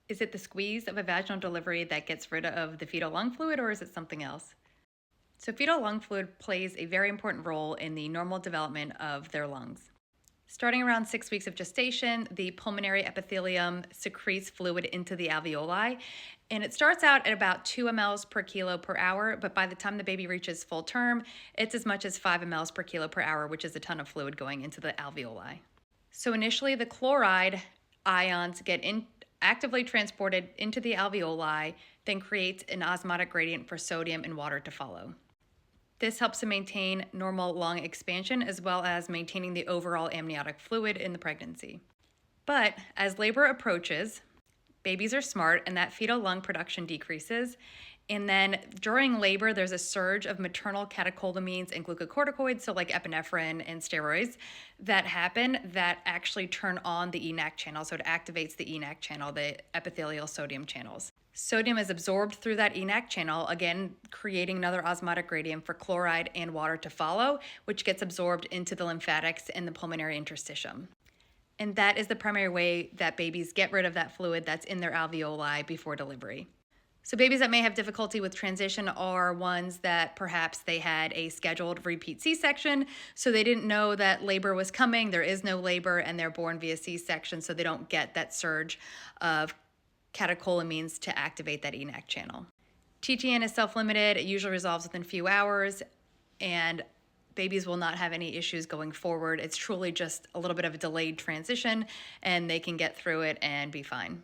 Is it the squeeze of a vaginal delivery that gets rid of the fetal lung fluid, or is it something else? So fetal lung fluid plays a very important role in the normal development of their lungs. Starting around 6 weeks of gestation, the pulmonary epithelium secretes fluid into the alveoli, and it starts out at about 2 mLs per kilo per hour, but by the time the baby reaches full term, it's as much as 5 mLs per kilo per hour, which is a ton of fluid going into the alveoli. So initially, the chloride ions get actively transported into the alveoli, then creates an osmotic gradient for sodium and water to follow. This helps to maintain normal lung expansion as well as maintaining the overall amniotic fluid in the pregnancy. But as labor approaches, babies are smart and that fetal lung production decreases. And then during labor, there's a surge of maternal catecholamines and glucocorticoids, so like epinephrine and steroids, that happen that actually turn on the ENaC channel. So it activates the ENaC channel, the epithelial sodium channels. Sodium is absorbed through that ENaC channel, again, creating another osmotic gradient for chloride and water to follow, which gets absorbed into the lymphatics and the pulmonary interstitium. And that is the primary way that babies get rid of that fluid that's in their alveoli before delivery. So babies that may have difficulty with transition are ones that perhaps they had a scheduled repeat C-section, so they didn't know that labor was coming, there is no labor, and they're born via C-section, so they don't get that surge of catecholamines to activate that ENaC channel. TTN is self-limited, it usually resolves within a few hours, and babies will not have any issues going forward. It's truly just a little bit of a delayed transition, and they can get through it and be fine.